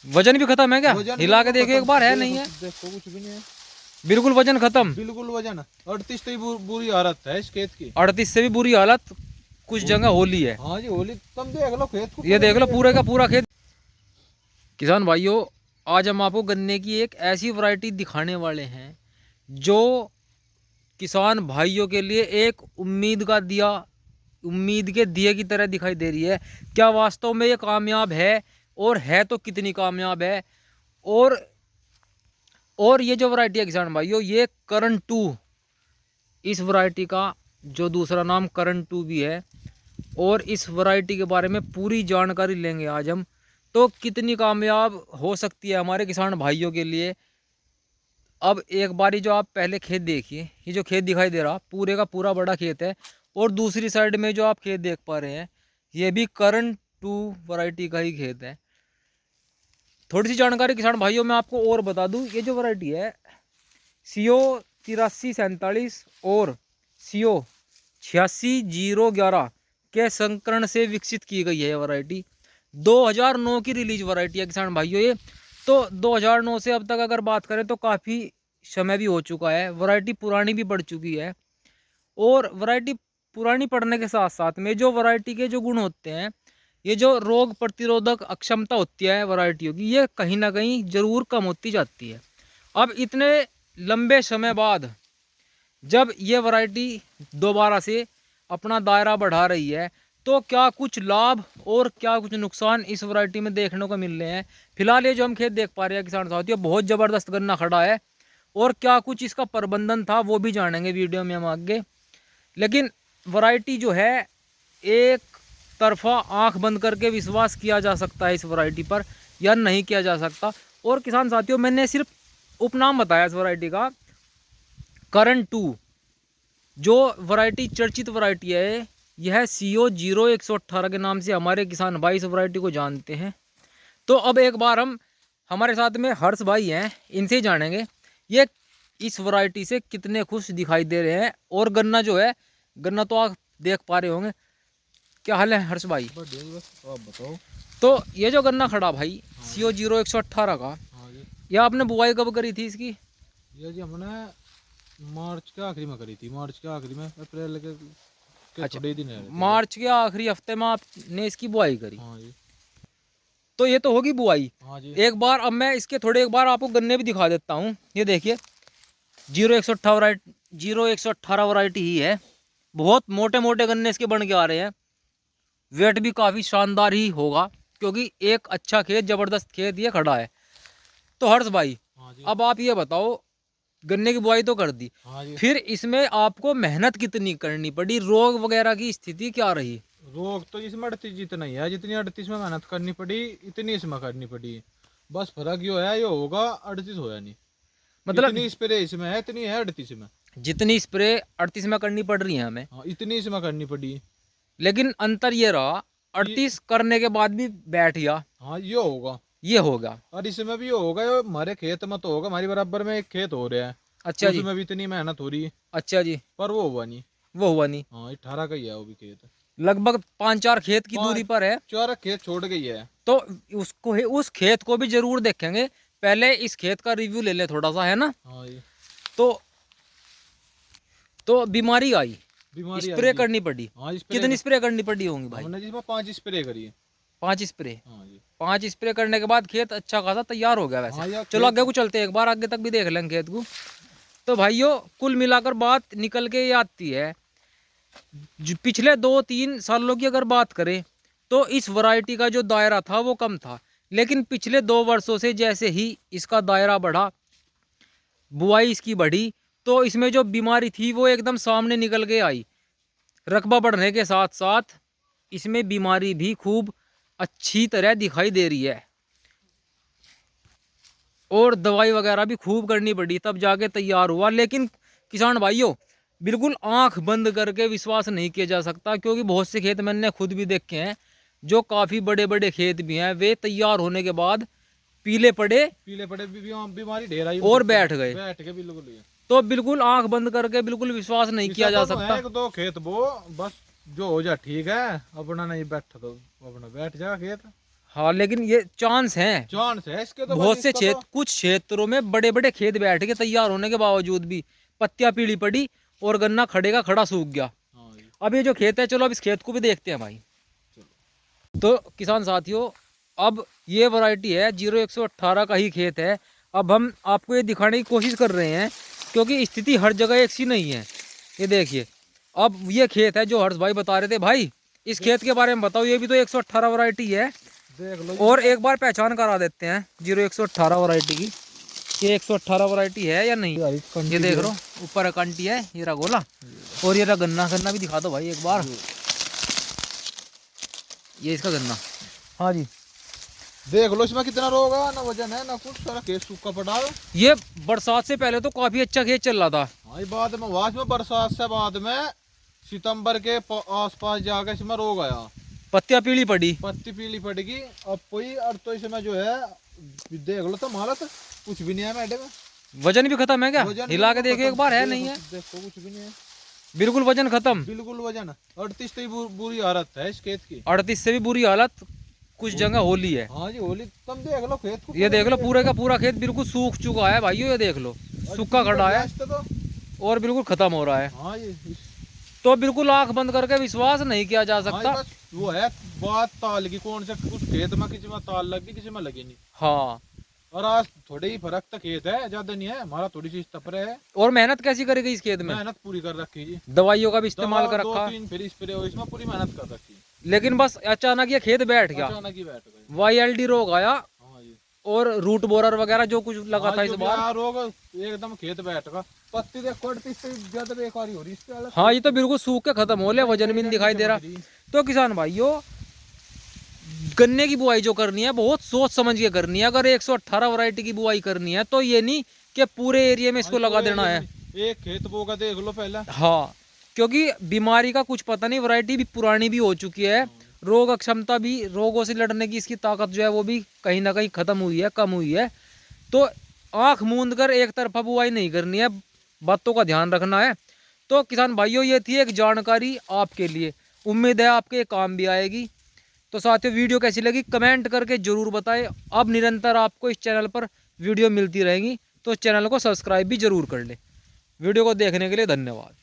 वजन भी खत्म है क्या? वजन हिला के बिल्कुल देखो एक खत्म। बार, है देखो, नहीं है? देखो कुछ भी नहीं है, बिल्कुल वजन खत्म। बिल्कुल वजन 38 तो ही बुरी हालत है इस खेत की। 38 से भी बुरी हालत कुछ जगह होली है। हाँ जी होली, तुम देख लो खेत को, ये पूरे देख को लो देख पूरे का लो। पूरा खेत। किसान भाइयों, आज हम आपको गन्ने की एक ऐसी वैरायटी दिखाने वाले हैं जो किसान भाइयों के लिए एक उम्मीद के दिए की तरह दिखाई दे रही है। क्या वास्तव में ये कामयाब है? और है तो कितनी कामयाब है? और और ये जो वैरायटी है किसान भाइयों, ये करण टू, इस वैरायटी का जो दूसरा नाम करण टू भी है। और इस वैरायटी के बारे में पूरी जानकारी लेंगे आज हम। तो कितनी कामयाब हो सकती है हमारे किसान भाइयों के लिए। अब एक बारी जो आप पहले खेत देखिए, ये जो खेत दिखाई दे रहा पूरे का पूरा बड़ा खेत है। और दूसरी साइड में जो आप खेत देख पा रहे हैं, ये भी करण टू वैरायटी का ही खेत है। थोड़ी सी जानकारी किसान भाइयों मैं आपको और बता दूं, ये जो वैरायटी है CO 8347 और CO 86 011 के संकरण से विकसित की गई है। ये वैरायटी 2009 की रिलीज वैरायटी है किसान भाइयों ये। तो 2009 से अब तक अगर बात करें तो काफ़ी समय भी हो चुका है, वैरायटी पुरानी भी पड़ चुकी है। और वैरायटी पुरानी पड़ने के साथ साथ में जो वैरायटी के जो गुण होते हैं, ये जो रोग प्रतिरोधक अक्षमता होती है वैरायटियों की, ये कहीं ना कहीं ज़रूर कम होती जाती है। अब इतने लंबे समय बाद जब ये वैरायटी दोबारा से अपना दायरा बढ़ा रही है, तो क्या कुछ लाभ और क्या कुछ नुकसान इस वैरायटी में देखने को मिल रहे हैं। फिलहाल ये जो हम खेत देख पा रहे हैं किसान साथियों, बहुत ज़बरदस्त गन्ना खड़ा है। और क्या कुछ इसका प्रबंधन था वो भी जानेंगे वीडियो में हम आगे। लेकिन वैरायटी जो है, एक तरफा आंख बंद करके विश्वास किया जा सकता है इस वैरायटी पर या नहीं किया जा सकता। और किसान साथियों, मैंने सिर्फ उपनाम बताया इस वैरायटी का, करण टू। जो वैरायटी चर्चित वैरायटी है, यह CO 0118 के नाम से हमारे किसान भाई इस वैरायटी को जानते हैं। तो अब एक बार हम, हमारे साथ में हर्ष भाई हैं, इनसे ही जानेंगे ये इस वैरायटी से कितने खुश दिखाई दे रहे हैं। और गन्ना जो है, गन्ना तो आप देख पा रहे होंगे। क्या हाल है हर्ष भाई? बढ़िया जी, बस आप बताओ। तो ये जो गन्ना खड़ा भाई CO 0118 का, हाँ जी, ये आपने बुआई कब करी थी इसकी? ये जी हमने मार्च के आखिरी में करी थी, मार्च के आखिरी में, अप्रैल के अच्छा, थोड़े दिन रहे थे। मार्च के आखिरी हफ्ते में आपने इसकी बुआई करी। हाँ जी। तो ये तो होगी बुआई। हाँ जी। एक बार अब मैं इसके थोड़े एक बार आपको गन्ने भी दिखा देता हूँ। ये देखिए 0118 वैरायटी ही है। बहुत मोटे मोटे गन्ने इसके बन के आ रहे हैं। वेट भी काफ़ी शानदार ही होगा, क्योंकि एक अच्छा खेत, ज़बरदस्त खेत ये खड़ा है। तो हर्ष भाई, हाँ जी। अब आप ये बताओ, गन्ने की बुआई तो कर दी, हाँ जी। फिर इसमें आपको मेहनत कितनी करनी पड़ी? रोग वगैरह की स्थिति क्या रही? रोग तो इसमें 38 जितना ही है, जितनी 38 में मेहनत करनी पड़ी इतनी इसमें करनी पड़ी। बस फर्क यो है, ये होगा 38 होया नहीं। मतलब इतनी स्प्रे इसमें है, इतनी है 38 में। जितनी स्प्रे 38 में करनी पड़ रही है हमें, हाँ, इतनी इसमें करनी पड़ी। लेकिन अंतर ये रहा, ये 38 करने के बाद भी बैठ गया, हाँ ये होगा। ये होगा। और इसमें भी ये होगा, ये हमारे खेत में तो होगा, हमारी बराबर में एक खेत हो रहा है, अच्छा जी, उसमें भी इतनी मेहनत हो रही है, अच्छा जी, पर वो हुआ नहीं। वो हुआ नहीं। हाँ 18 का ही है वो भी खेत। लगभग 5-4 खेत की दूरी पाँच पर है। 4 खेत छोड़ गई है। तो उसको उस खेत को भी जरूर देखेंगे। पहले इस खेत का रिव्यू ले ले थोड़ा सा, है ना? हाँ जी। तो बीमारी आई, बीमारी आई स्प्रे जी। करनी पड़ी। हाँ कितनी स्प्रे करनी पड़ी होंगी भाई? हमने जिसमें 5 स्प्रे करी है। 5 स्प्रे। हाँ जी। 5 स्प्रे करने के बाद खेत अच्छा खासा तैयार हो गया वैसे। हाँ यार चलो आगे खेत। को चलते हैं, एक बार आगे तक भी देख लेंगे खेत को। तो भाइयों, कुल मिलाकर बात निकल के ये आती है, पिछले 2-3 सालों की अगर बात करें तो इस वैरायटी का जो दायरा था वो कम था। लेकिन पिछले 2 वर्षों से जैसे ही इसका दायरा बढ़ा, बुआई इसकी बढ़ी, तो इसमें जो बीमारी थी वो एकदम सामने निकल के आई। रकबा बढ़ने के साथ साथ इसमें बीमारी भी खूब अच्छी तरह दिखाई दे रही है। और दवाई वगैरह भी खूब करनी पड़ी, तब जाके तैयार हुआ। लेकिन किसान भाइयों, बिल्कुल आंख बंद करके विश्वास नहीं किया जा सकता, क्योंकि बहुत से खेत मैंने खुद भी देखे हैं, जो काफ़ी बड़े बड़े खेत भी हैं, वे तैयार होने के बाद पीले पड़े बीमारी ढेर आई और उनके बैठ गए। बैठ के बिल्कुल ही। तो बिल्कुल आंख बंद करके बिल्कुल विश्वास नहीं किया जा सकता। एक दो खेत वो बस जो हो जा ठीक है, अपना नहीं बैठ तो अपना बैठ जा खेत। हाँ लेकिन ये चांस है, चांस है इसके तो बहुत भाई, से इसका क्षेत्र, कुछ क्षेत्रों में बड़े बड़े खेत बैठ के तैयार होने के बावजूद भी पत्तियां पीली पड़ी और गन्ना खड़े का खड़ा सूख गया। हाँ जी, अब ये जो खेत है, चलो अब इस खेत को भी देखते हैं भाई। चलो। तो किसान साथियों, अब ये वैरायटी है 0118 का ही खेत है। अब हम आपको ये दिखाने की कोशिश कर रहे हैं क्योंकि स्थिति हर जगह एक सी नहीं है। ये देखिए, अब ये खेत है जो हर्ष भाई बता रहे थे। भाई इस खेत के बारे में बताओ, ये भी तो 118 वैरायटी है। देख लो और एक बार पहचान करा देते हैं 0118 वैरायटी की, ये 118 वैरायटी है या नहीं। ये देख लो, ऊपर कंटी है, ये रहा गोला, और ये रहा गन्ना। गन्ना भी दिखा दो भाई एक बार, ये इसका गन्ना। हाँ जी, देख लो इसमें कितना रोग है, ना वजन है ना कुछ, सारा खेत सूखा पड़ा है। ये बरसात से पहले तो काफी अच्छा खेत चल रहा था। हाँ, ये बाद में वास में बरसात से बाद में सितंबर के आसपास जाकर इसमें रोग आया, पत्तियां पीली पड़ी। पत्ती पीली पड़ेगी। अब कोई और तो इसमें जो है, देख लो तो हालत कुछ भी नहीं है मैडम, वजन भी खत्म है क्या? वजन हिला के बिल्कुल देखो एक खत्म। बार, है देखो, नहीं है? देखो कुछ भी नहीं है, बिल्कुल वजन खत्म। बिल्कुल वजन 38 तो बुरी हालत है इस खेत की। 38 से भी बुरी हालत, कुछ जगह होली है। हाँ जी होली, तुम देख लो खेत को, ये देख लो, पूरे का पूरा खेत बिल्कुल सूख चुका है भाइयों। ये देख लो, सूखा खड़ा है तो। और बिल्कुल खत्म हो रहा है। हाँ जी, तो बिल्कुल आंख बंद करके विश्वास नहीं किया जा हाँ, सकता। बस वो है बात ताल की, कौन से उस खेत में किसी में ताल लग गई, किसी में लगी नहीं। हाँ, और आज थोड़े ही फर्क तो खेत है, ज्यादा नहीं है, हमारा थोड़ी सी तपरे है। और मेहनत कैसी करेगी इस खेत में? मेहनत पूरी कर रखी जी, दवाइयों का भी इस्तेमाल कर दो रखा, तीन फिर स्प्रे हो, इसमें पूरी मेहनत कर रखी। लेकिन बस अचानक ये खेत बैठ गया, अचानक ही बैठ गए। YLD रोग आया हाँ जी, और रूट बोरर वगैरह जो कुछ लगा हाँ, था इस जो बार। भी आ रोग एकदम खेत बैठ गया, पत्ती देख कटती से ज्यादा बेकारी हो रही इसके अलग। हाँ, ये तो बिल्कुल सूख के खत्म हो ले, वजन भी नहीं दिखाई दे रहा। तो किसान भाइयों, गन्ने की बुआई जो करनी है बहुत सोच समझ के करनी है। अगर 118 वैरायटी की बुआई करनी है तो ये नहीं कि पूरे एरिया में इसको लगा देना है। एक खेत बोगा देख लो पहले। हाँ, क्योंकि बीमारी का कुछ पता नहीं, वैरायटी भी पुरानी भी हो चुकी है, रोग क्षमता भी, रोगों से लड़ने की इसकी ताकत जो है वो भी कहीं ना कहीं खत्म हुई है, कम हुई है। तो आंख मूंद कर एक तरफा बुआई नहीं करनी है, बातों का ध्यान रखना है। तो किसान भाइयों, ये थी एक जानकारी आपके लिए, उम्मीद है आपके काम भी आएगी। तो साथियों, वीडियो कैसी लगी कमेंट करके ज़रूर बताएं। अब निरंतर आपको इस चैनल पर वीडियो मिलती रहेंगी, तो चैनल को सब्सक्राइब भी ज़रूर कर ले। वीडियो को देखने के लिए धन्यवाद।